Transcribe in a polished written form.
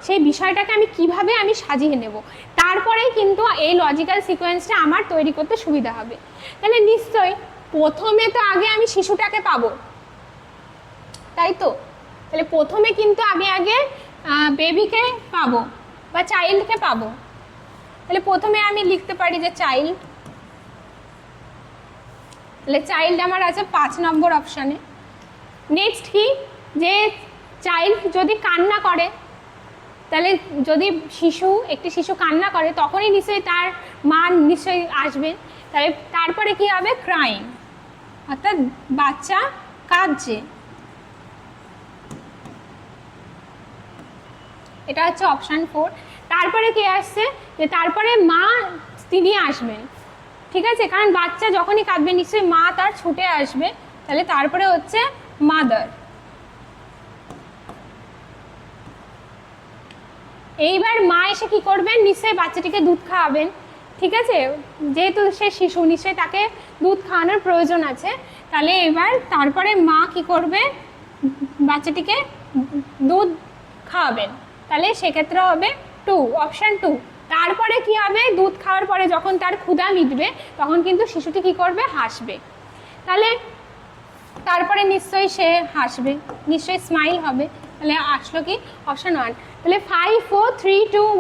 সেই বিষয়টাকে আমি কিভাবে আমি সাজিয়ে নেব, তারপরেই কিন্তু এই লজিক্যাল সিকোয়েন্সটা আমার তৈরি করতে সুবিধা হবে। তাহলে নিশ্চয়ই প্রথমে তো আগে আমি শিশুটাকে পাবো, তাই তো? তাহলে প্রথমে কিন্তু আমি আগে বেবিকে পাবো বা চাইল্ডকে পাবো। তাহলে প্রথমে আমি লিখতে পারি যে চাইল্ড। তাহলে চাইল্ড আমার আছে 5 নম্বর অপশানে। নেক্সট কি, যে চাইল্ড যদি কান্না করে, তাহলে যদি একটি শিশু কান্না করে তখনই নিশ্চয়ই তার মা নিশ্চয়ই আসবে। তাহলে তারপরে কি হবে, ক্রাইং, অর্থাৎ বাচ্চা কাঁদছে। এটা হচ্ছে অপশান 4। তারপরে কি আসছে, যে তারপরে মা তিনি আসবেন, ঠিক আছে, কারণ বাচ্চা যখনই কাঁদবে নিশ্চয়ই মা তার ছুটে আসবে। তাহলে তারপরে হচ্ছে মাদার। এইবার মা এসে কি করবেন, নিশ্চয়ই বাচ্চাটিকে দুধ খাওয়াবেন, ঠিক আছে, যেহেতু সে শিশু নিশ্চয়ই তাকে দুধ খাওয়ানোর প্রয়োজন আছে। তাহলে এবার তারপরে মা কি করবে, বাচ্চাটিকে দুধ খাওয়াবেন। তাহলে সেক্ষেত্রে হবে 2, অপশান 2। তারপরে কি হবে, দুধ খাওয়ার পরে যখন তার ক্ষুধা মিটবে তখন কিন্তু শিশুটি কি করবে, হাসবে। তাহলে তারপরে নিশ্চয়ই সে হাসবে, নিশ্চয়ই স্মাইল হবে। তাহলে আসলো কি, অপশান 1। তাহলে 5 4 3 2 1।